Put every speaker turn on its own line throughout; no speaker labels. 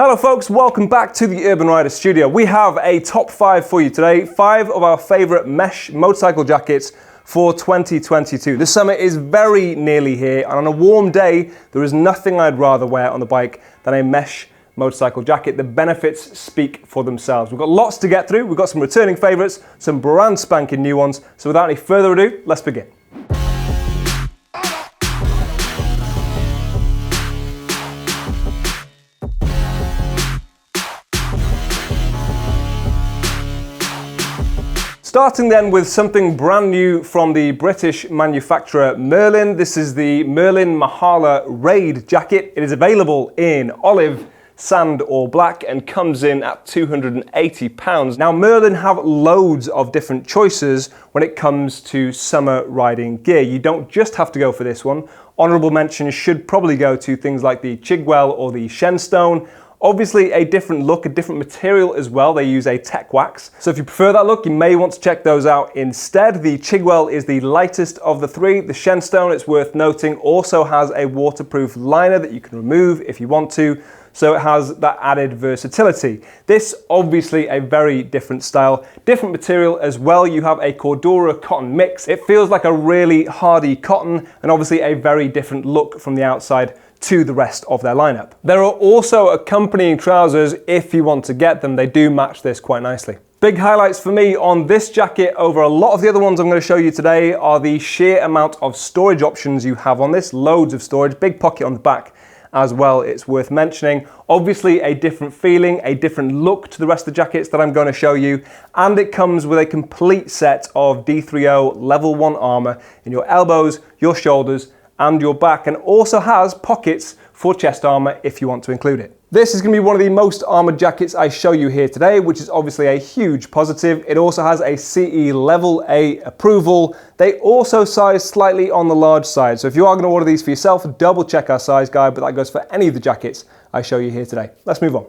Hello folks, welcome back to the Urban Rider Studio. We have a top 5 for you today, 5 of our favourite mesh motorcycle jackets for 2022. The summer is very nearly here, and on a warm day, there is nothing I'd rather wear on the bike than a mesh motorcycle jacket. The benefits speak for themselves. We've got lots to get through. We've got some returning favourites, some brand spanking new ones. So without any further ado, let's begin. Starting then with something brand new from the British manufacturer Merlin. This is the Merlin Mahala Raid jacket. It is available in olive, sand or black and comes in at £280. Now Merlin have loads of different choices when it comes to summer riding gear. You don't just have to go for this one. Honourable mentions should probably go to things like the Chigwell or the Shenstone. Obviously a different look, a different material as well. They use a tech wax. So if you prefer that look, you may want to check those out instead. The Chigwell is the lightest of the three. The Shenstone, it's worth noting, also has a waterproof liner that you can remove if you want to. So it has that added versatility. This obviously a very different style, different material as well. You have a Cordura cotton mix. It feels like a really hardy cotton and obviously a very different look from the outside to the rest of their lineup. There are also accompanying trousers if you want to get them. They do match this quite nicely. Big highlights for me on this jacket over a lot of the other ones I'm going to show you today are the sheer amount of storage options you have on this. Loads of storage, big pocket on the back as well, it's worth mentioning. Obviously a different feeling, a different look to the rest of the jackets that I'm going to show you, and it comes with a complete set of D3O level 1 armour in your elbows, your shoulders and your back, and also has pockets for chest armour if you want to include it. This is going to be one of the most armoured jackets I show you here today, which is obviously a huge positive. It also has a CE level A approval. They also size slightly on the large side, so if you are going to order these for yourself, double check our size guide, but that goes for any of the jackets I show you here today. Let's move on.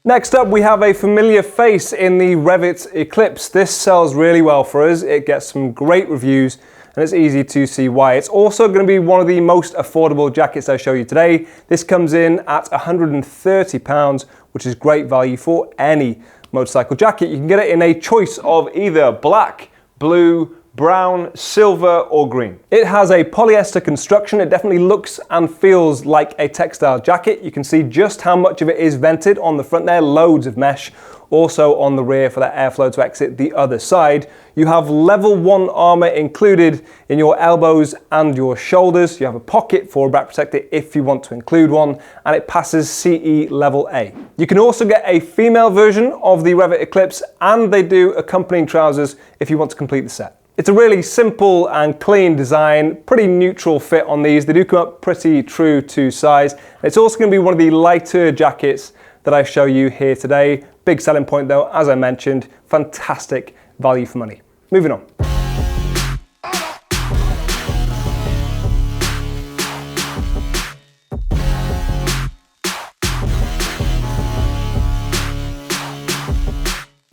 Next up, we have a familiar face in the REV'IT Eclipse. This sells really well for us. It gets some great reviews and it's easy to see why. It's also going to be one of the most affordable jackets I show you today. This comes in at £130, which is great value for any motorcycle jacket. You can get it in a choice of either black, blue, brown, silver or green. It has a polyester construction. It definitely looks and feels like a textile jacket. You can see just how much of it is vented on the front there, loads of mesh. Also on the rear for that airflow to exit the other side. You have level 1 armour included in your elbows and your shoulders. You have a pocket for a back protector if you want to include one, and it passes CE level A. You can also get a female version of the REV'IT Eclipse, and they do accompanying trousers if you want to complete the set. It's a really simple and clean design, pretty neutral fit on these. They do come up pretty true to size. It's also going to be one of the lighter jackets that I show you here today. Big selling point though, as I mentioned, fantastic value for money. Moving on.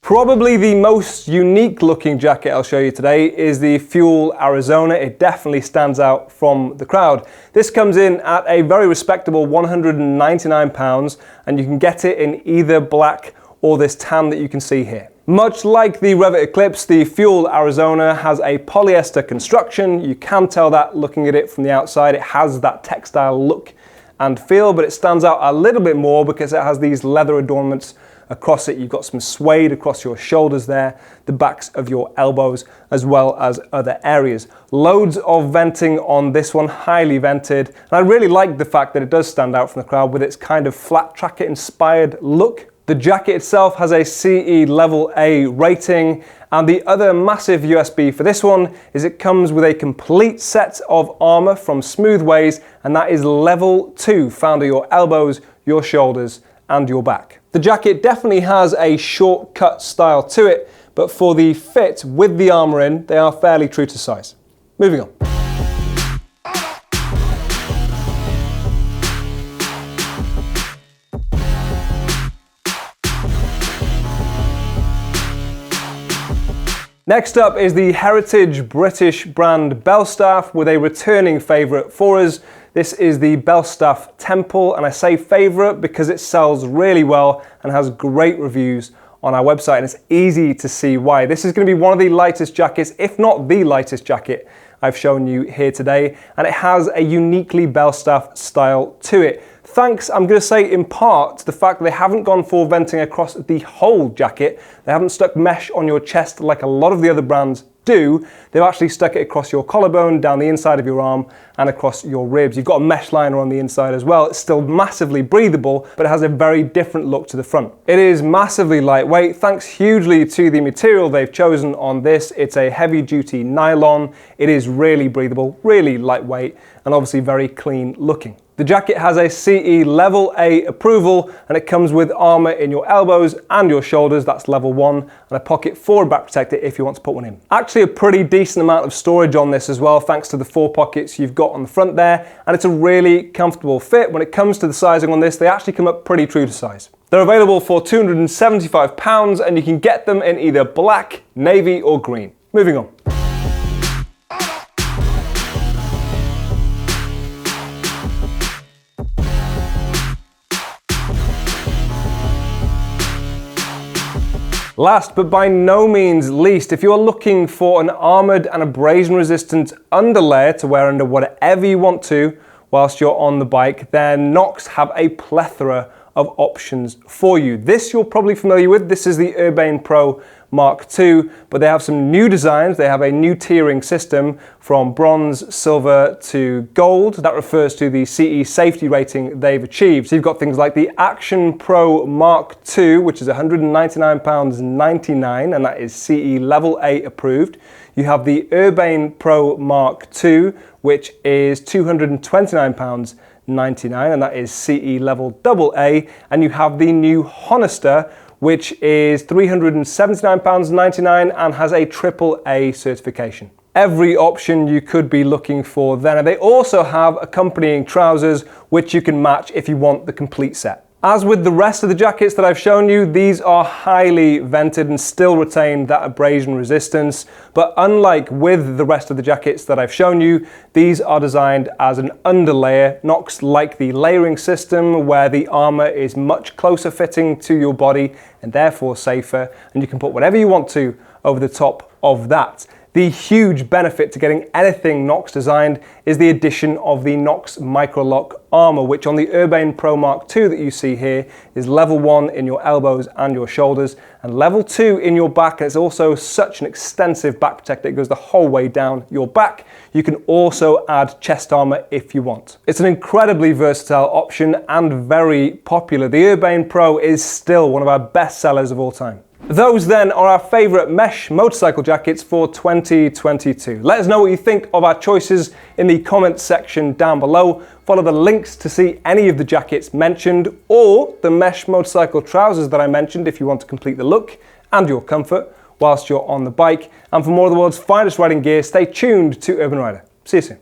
Probably the most unique looking jacket I'll show you today is the Fuel Arizona. It definitely stands out from the crowd. This comes in at a very respectable £199 and you can get it in either black or this tan that you can see here. Much like the REV'IT Eclipse, the Fuel Arizona has a polyester construction. You can tell that looking at it from the outside. It has that textile look and feel, but it stands out a little bit more because it has these leather adornments across it. You've got some suede across your shoulders there, the backs of your elbows, as well as other areas. Loads of venting on this one, highly vented. And I really like the fact that it does stand out from the crowd with its kind of flat tracker inspired look. The jacket itself has a CE level A rating, and the other massive USP for this one is it comes with a complete set of armor from Smoothways, and that is level 2, found at your elbows, your shoulders, and your back. The jacket definitely has a shortcut style to it, but for the fit with the armor in, they are fairly true to size. Moving on. Next up is the heritage British brand BELSTAFF with a returning favourite for us. This is the BELSTAFF Temple, and I say favourite because it sells really well and has great reviews on our website, and it's easy to see why. This is going to be one of the lightest jackets, if not the lightest jacket I've shown you here today, and it has a uniquely BELSTAFF style to it. Thanks, I'm going to say in part, to the fact that they haven't gone for venting across the whole jacket. They haven't stuck mesh on your chest like a lot of the other brands do. They've actually stuck it across your collarbone, down the inside of your arm, and across your ribs. You've got a mesh liner on the inside as well. It's still massively breathable, but it has a very different look to the front. It is massively lightweight, thanks hugely to the material they've chosen on this. It's a heavy-duty nylon. It is really breathable, really lightweight, and obviously very clean looking. The jacket has a CE level A approval, and it comes with armour in your elbows and your shoulders, that's level 1, and a pocket for a back protector if you want to put one in. Actually a pretty decent amount of storage on this as well, thanks to the 4 pockets you've got on the front there, and it's a really comfortable fit. When it comes to the sizing on this, they actually come up pretty true to size. They're available for £275, and you can get them in either black, navy or green. Moving on. Last but by no means least, if you're looking for an armoured and abrasion resistant underlayer to wear under whatever you want to whilst you're on the bike, then KNOX have a plethora of options for you. This you're probably familiar with. This is the Urbane Pro Mark II, but they have some new designs. They have a new tiering system from bronze, silver to gold. That refers to the CE safety rating they've achieved. So you've got things like the Action Pro Mark II, which is £199.99, and that is CE level A approved. You have the Urbane Pro Mark II, which is £229.99, and that is CE level AA. And you have the new Honister, which is £379.99 and has a AAA certification. Every option you could be looking for then. And they also have accompanying trousers, which you can match if you want the complete set. As with the rest of the jackets that I've shown you, these are highly vented and still retain that abrasion resistance. But unlike with the rest of the jackets that I've shown you, these are designed as an underlayer. KNOX like the layering system where the armor is much closer fitting to your body and therefore safer, and you can put whatever you want to over the top of that. The huge benefit to getting anything KNOX designed is the addition of the KNOX Micro-Lock armor, which on the Urbane Pro Mark II that you see here is level 1 in your elbows and your shoulders, and level 2 in your back. And it's also such an extensive back protector, it goes the whole way down your back. You can also add chest armor if you want. It's an incredibly versatile option and very popular. The Urbane Pro is still one of our best sellers of all time. Those then are our favourite mesh motorcycle jackets for 2022. Let us know what you think of our choices in the comments section down below. Follow the links to see any of the jackets mentioned or the mesh motorcycle trousers that I mentioned if you want to complete the look and your comfort whilst you're on the bike. And for more of the world's finest riding gear, stay tuned to Urban Rider. See you soon.